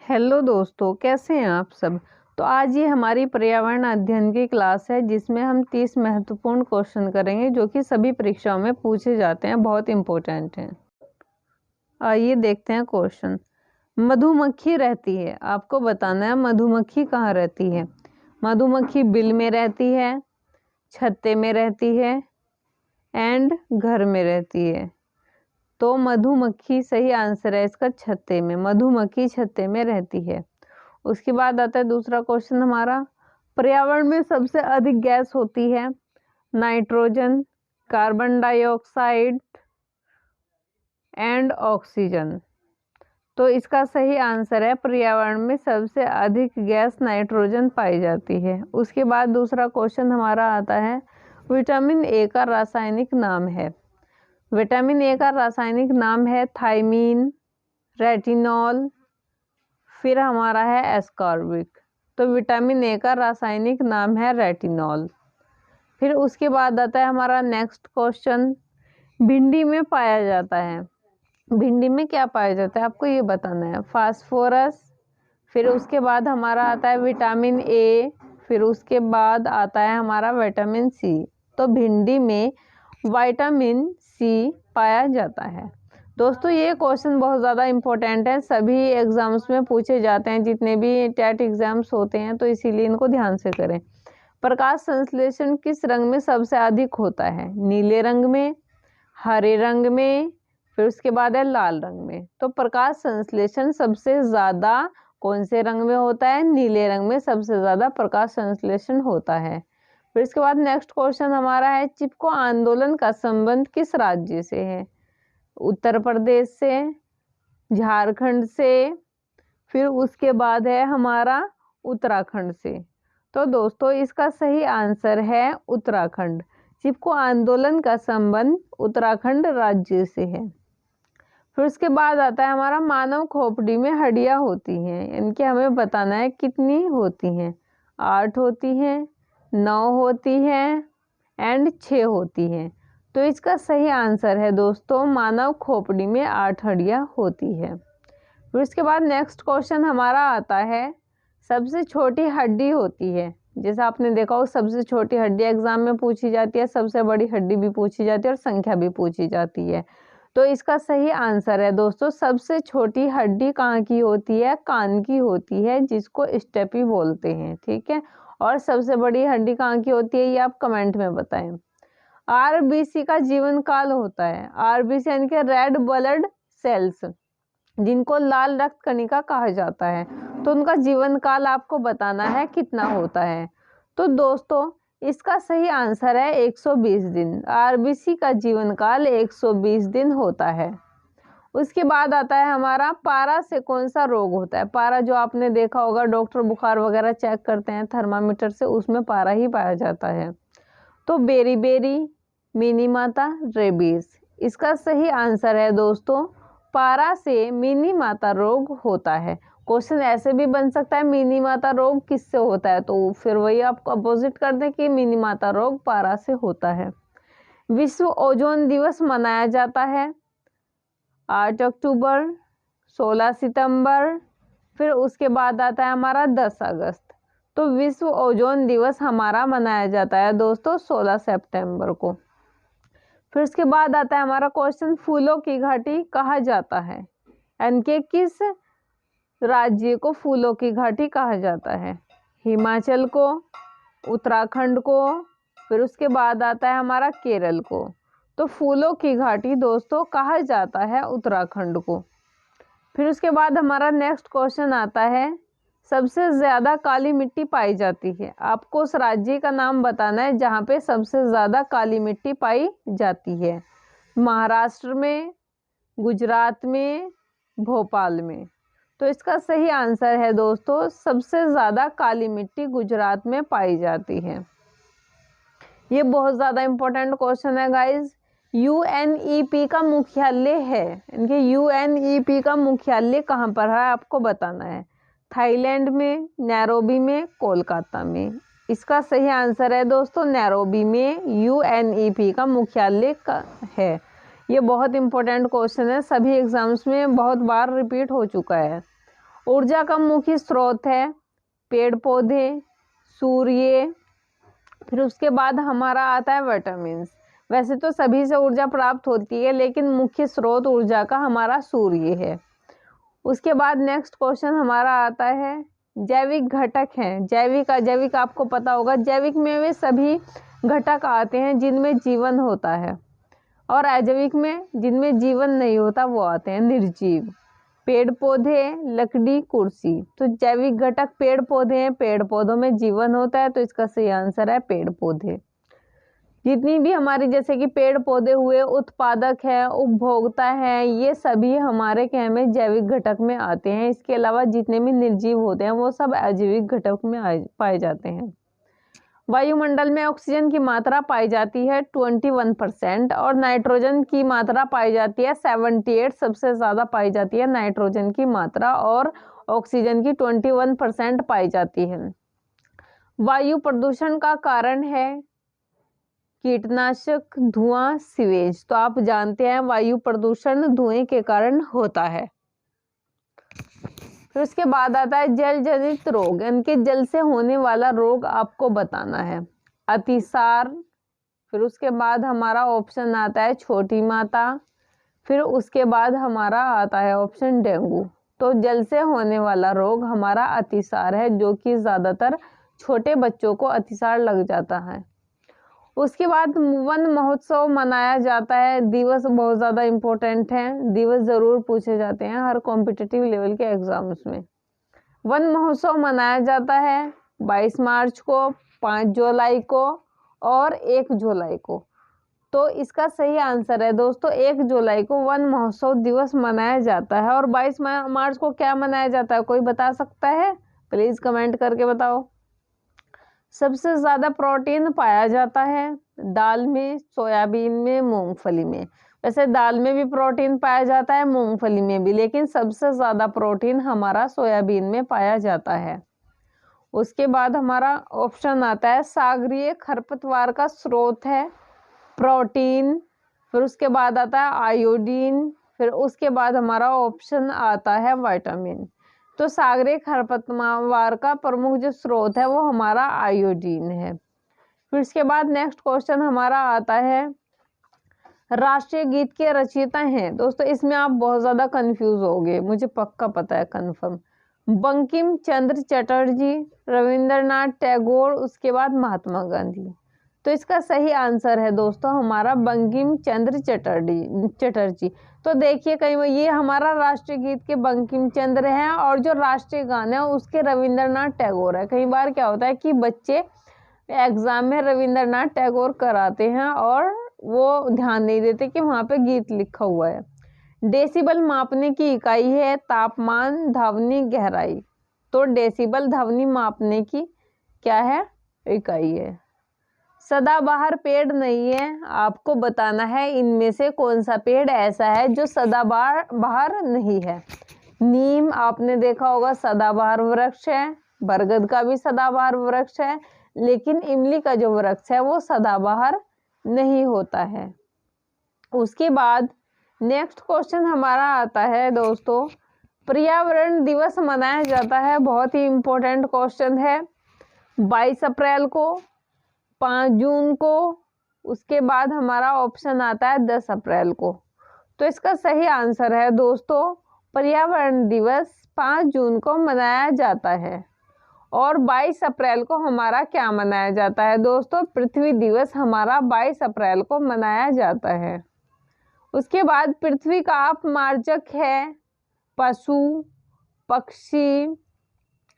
Hello दोस्तों, कैसे हैं आप सब। तो आज ये हमारी पर्यावरण अध्ययन की क्लास है जिसमें हम 30 महत्वपूर्ण क्वेश्चन करेंगे जो कि सभी परीक्षाओं में पूछे जाते हैं, बहुत इम्पोर्टेंट हैं। आइए देखते हैं क्वेश्चन। मधुमक्खी रहती है, आपको बताना है मधुमक्खी कहाँ रहती है। मधुमक्खी बिल में रहती है, छत्ते में रहती है एंड घर में रहती है। तो मधुमक्खी सही आंसर है इसका, छत्ते में। मधुमक्खी छत्ते में रहती है। उसके बाद आता है दूसरा क्वेश्चन हमारा, पर्यावरण में सबसे अधिक गैस होती है nitrogen, carbon dioxide and oxygen. तो इसका सही आंसर है पर्यावरण में सबसे अधिक गैस नाइट्रोजन पाई जाती है। उसके बाद दूसरा क्वेश्चन हमारा आता है, विटामिन ए का रासायनिक नाम है। विटामिन ए का रासायनिक नाम है थायमीन, रेटिनॉल, फिर हमारा है एस्कॉर्बिक। तो विटामिन ए का रासायनिक नाम है रेटिनॉल। फिर उसके बाद आता है हमारा नेक्स्ट क्वेश्चन, भिंडी में पाया जाता है। भिंडी में क्या पाया जाता है आपको ये बताना है, फास्फोरस, फिर उसके बाद हमारा आता है विटामिन ए, फिर उसके बाद आता है हमारा विटामिन सी। तो भिंडी में विटामिन सी पाया जाता है। दोस्तों ये क्वेश्चन बहुत ज़्यादा इम्पोर्टेंट है, सभी एग्ज़ाम्स में पूछे जाते हैं, जितने भी टेट एग्ज़ाम्स होते हैं, तो इसीलिए इनको ध्यान से करें। प्रकाश संश्लेषण किस रंग में सबसे अधिक होता है? नीले रंग में, हरे रंग में, फिर उसके बाद है लाल रंग में। तो प्रकाश संश्लेषण सबसे ज़्यादा कौन से रंग में होता है? नीले रंग में सबसे ज़्यादा प्रकाश संश्लेषण होता है। फिर इसके बाद नेक्स्ट क्वेश्चन हमारा है, चिपको आंदोलन का संबंध किस राज्य से है? उत्तर प्रदेश से, झारखंड से, फिर उसके बाद है हमारा उत्तराखंड से। तो दोस्तों इसका सही आंसर है उत्तराखंड। चिपको आंदोलन का संबंध उत्तराखंड राज्य से है। फिर उसके बाद आता है हमारा, मानव खोपड़ी में हड्डियां होती हैं, इनके हमें बताना है कितनी होती हैं। 8 होती हैं, 9 होती हैं एंड 6 होती हैं। तो इसका सही आंसर है दोस्तों, मानव खोपड़ी में 8 हड्डियां होती है। फिर उसके बाद नेक्स्ट क्वेश्चन हमारा आता है, सबसे छोटी हड्डी होती है। जैसा आपने देखा हो, सबसे छोटी हड्डी एग्जाम में पूछी जाती है, सबसे बड़ी हड्डी भी पूछी जाती है और संख्या भी पूछी जाती है। तो इसका सही आंसर है दोस्तों, सबसे छोटी हड्डी कहाँ की होती है? कान की होती है, जिसको स्टेपी बोलते हैं, ठीक है। और सबसे बड़ी हड्डी कहाँ की होती है ये आप कमेंट में बताएं। आरबीसी का जीवन काल होता है, आरबीसी यानी कि रेड ब्लड सेल्स, जिनको लाल रक्त कणिका कहा जाता है, तो उनका जीवन काल आपको बताना है कितना होता है। तो दोस्तों इसका सही आंसर है 120 दिन। आरबीसी का जीवन काल 120 दिन होता है। उसके बाद आता है हमारा, पारा से कौन सा रोग होता है? पारा जो आपने देखा होगा, डॉक्टर बुखार वगैरह चेक करते हैं थर्मामीटर से, उसमें पारा ही पाया जाता है। तो बेरीबेरी, मिनीमाता, रेबीज। इसका सही आंसर है दोस्तों, पारा से मिनीमाता रोग होता है। क्वेश्चन ऐसे भी बन सकता है, मिनीमाता रोग किससे होता है? तो फिर वही आपको अपोजिट कर दें कि मिनीमाता रोग पारा से होता है। विश्व ओजोन दिवस मनाया जाता है 8 अक्टूबर, 16 सितंबर, फिर उसके बाद आता है हमारा 10 अगस्त। तो विश्व ओजोन दिवस हमारा मनाया जाता है दोस्तों 16 सितंबर को। फिर उसके बाद आता है हमारा क्वेश्चन, फूलों की घाटी कहा जाता है? इनके किस राज्य को फूलों की घाटी कहा जाता है? हिमाचल को, उत्तराखंड को, फिर उसके बाद आता है हमारा केरल को। तो फूलों की घाटी दोस्तों कहा जाता है उत्तराखंड को। फिर उसके बाद हमारा नेक्स्ट क्वेश्चन आता है, सबसे ज़्यादा काली मिट्टी पाई जाती है। आपको उस राज्य का नाम बताना है जहाँ पे सबसे ज़्यादा काली मिट्टी पाई जाती है। महाराष्ट्र में, गुजरात में, भोपाल में। तो इसका सही आंसर है दोस्तों, सबसे ज़्यादा काली मिट्टी गुजरात में पाई जाती है। ये बहुत ज़्यादा इम्पोर्टेंट क्वेश्चन है गाइज। यूएनईपी का मुख्यालय है, इनके यूएनईपी का मुख्यालय कहाँ पर है आपको बताना है। थाईलैंड में, नैरोबी में, कोलकाता में। इसका सही आंसर है दोस्तों, नैरोबी में यूएनईपी का मुख्यालय है। ये बहुत इंपॉर्टेंट क्वेश्चन है, सभी एग्जाम्स में बहुत बार रिपीट हो चुका है। ऊर्जा का मुख्य स्रोत है पेड़ पौधे, सूर्य, फिर उसके बाद हमारा आता है विटामिन। वैसे तो सभी से ऊर्जा प्राप्त होती है, लेकिन मुख्य स्रोत ऊर्जा का हमारा सूर्य है। उसके बाद नेक्स्ट क्वेश्चन हमारा आता है जैविक घटक हैं। जैविक आपको पता होगा, जैविक में वे सभी घटक आते हैं जिनमें जीवन होता है, और अजैविक में जिनमें जीवन नहीं होता वो आते हैं निर्जीव। पेड़ पौधे, लकड़ी, कुर्सी। तो जैविक घटक पेड़ पौधे हैं, पेड़ पौधों में जीवन होता है, तो इसका सही आंसर है पेड़ पौधे। जितनी भी हमारी जैसे कि पेड़ पौधे हुए, उत्पादक है, उपभोक्ता है, ये सभी हमारे क्या में जैविक घटक में आते हैं। इसके अलावा जितने भी निर्जीव होते हैं वो सब अजैविक घटक में पाए जाते हैं। वायुमंडल में ऑक्सीजन की मात्रा पाई जाती है 21% और नाइट्रोजन की मात्रा पाई जाती है 78। सबसे ज़्यादा पाई जाती है नाइट्रोजन की मात्रा, और ऑक्सीजन की 21% पाई जाती है। वायु प्रदूषण का कारण है कीटनाशक, धुआं, सीवेज। तो आप जानते हैं वायु प्रदूषण धुएं के कारण होता है। फिर उसके बाद आता है जल जनित रोग, इनके जल से होने वाला रोग आपको बताना है। अतिसार, फिर उसके बाद हमारा ऑप्शन आता है छोटी माता, फिर उसके बाद हमारा आता है ऑप्शन डेंगू। तो जल से होने वाला रोग हमारा अतिसार है, जो कि ज़्यादातर छोटे बच्चों को अतिसार लग जाता है। उसके बाद वन महोत्सव मनाया जाता है। दिवस बहुत ज़्यादा इम्पोर्टेंट है, दिवस ज़रूर पूछे जाते हैं हर कॉम्पिटिटिव लेवल के एग्जाम्स में। वन महोत्सव मनाया जाता है 22 मार्च को, 5 जुलाई को और 1 जुलाई को। तो इसका सही आंसर है दोस्तों 1 जुलाई को वन महोत्सव दिवस मनाया जाता है। और 22 मार्च को क्या मनाया जाता है, कोई बता सकता है? प्लीज़ कमेंट करके बताओ। सबसे ज़्यादा प्रोटीन पाया जाता है दाल में, सोयाबीन में, मूंगफली में। वैसे दाल में भी प्रोटीन पाया जाता है, मूंगफली में भी, लेकिन सबसे ज़्यादा प्रोटीन हमारा सोयाबीन में पाया जाता है। उसके बाद हमारा ऑप्शन आता है सागरीय खरपतवार का स्रोत है प्रोटीन, फिर उसके बाद आता है आयोडीन, फिर उसके बाद हमारा ऑप्शन आता है विटामिन। तो सागरीय खरपतवार का प्रमुख जो स्रोत है वो हमारा आयोडीन है। फिर इसके बाद नेक्स्ट क्वेश्चन हमारा आता है राष्ट्रीय गीत के रचयिता हैं। दोस्तों इसमें आप बहुत ज़्यादा कंफ्यूज होगे, मुझे पक्का पता है कंफर्म। बंकिम चंद्र चटर्जी, रविंद्रनाथ टैगोर, उसके बाद महात्मा गांधी। तो इसका सही आंसर है दोस्तों हमारा बंकिम चंद्र चटर्जी। तो देखिए कहीं ये हमारा राष्ट्रीय गीत के बंकिम चंद्र हैं, और जो राष्ट्रीय गान है उसके रविंद्रनाथ टैगोर है। कई बार क्या होता है कि बच्चे एग्जाम में रविंद्रनाथ टैगोर कराते हैं और वो ध्यान नहीं देते कि वहाँ पे गीत लिखा हुआ है। डेसिबल मापने की इकाई है तापमान, ध्वनि, गहराई। तो डेसिबल ध्वनि मापने की क्या है, इकाई है। सदाबहार पेड़ नहीं है, आपको बताना है इनमें से कौन सा पेड़ ऐसा है जो सदाबहार नहीं है। नीम आपने देखा होगा सदाबहार वृक्ष है, बरगद का भी सदाबहार वृक्ष है, लेकिन इमली का जो वृक्ष है वो सदाबहार नहीं होता है। उसके बाद नेक्स्ट क्वेश्चन हमारा आता है दोस्तों पर्यावरण दिवस मनाया जाता है, बहुत ही इम्पोर्टेंट क्वेश्चन है, 22 अप्रैल को, 5 जून को, उसके बाद हमारा ऑप्शन आता है 10 अप्रैल को। तो इसका सही आंसर है दोस्तों पर्यावरण दिवस 5 जून को मनाया जाता है। और 22 अप्रैल को हमारा क्या मनाया जाता है दोस्तों, पृथ्वी दिवस हमारा 22 अप्रैल को मनाया जाता है। उसके बाद पृथ्वी का अपमार्जक है पशु, पक्षी,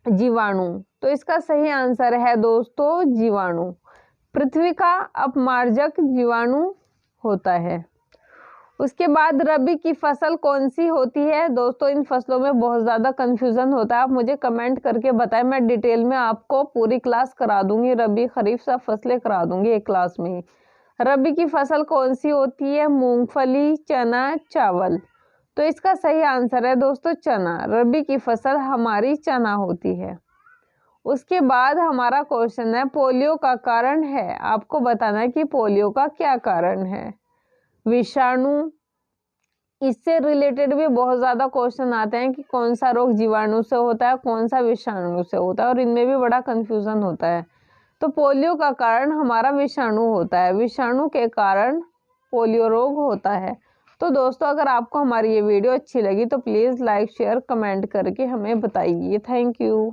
जीवाणु। तो इसका सही आंसर है दोस्तों जीवाणु। पृथ्वी का अपमार्जक जीवाणु होता है। उसके बाद रबी की फसल कौन सी होती है दोस्तों, इन फसलों में बहुत ज़्यादा कंफ्यूजन होता है, आप मुझे कमेंट करके बताएं, मैं डिटेल में आपको पूरी क्लास करा दूंगी, रबी खरीफ सब फसलें करा दूंगी एक क्लास में ही। रबी की फसल कौन सी होती है, मूंगफली, चना, चावल। तो इसका सही आंसर है दोस्तों चना, रबी की फसल हमारी चना होती है। उसके बाद हमारा क्वेश्चन है पोलियो का कारण है, आपको बताना है कि पोलियो का क्या कारण है। विषाणु, इससे रिलेटेड भी बहुत ज़्यादा क्वेश्चन आते हैं कि कौन सा रोग जीवाणु से होता है, कौन सा विषाणु से होता है, और इनमें भी बड़ा कंफ्यूजन होता है। तो पोलियो का कारण हमारा विषाणु होता है, विषाणु के कारण पोलियो रोग होता है। तो दोस्तों, अगर आपको हमारी ये वीडियो अच्छी लगी तो प्लीज़ लाइक शेयर कमेंट करके हमें बताइए। Thank you.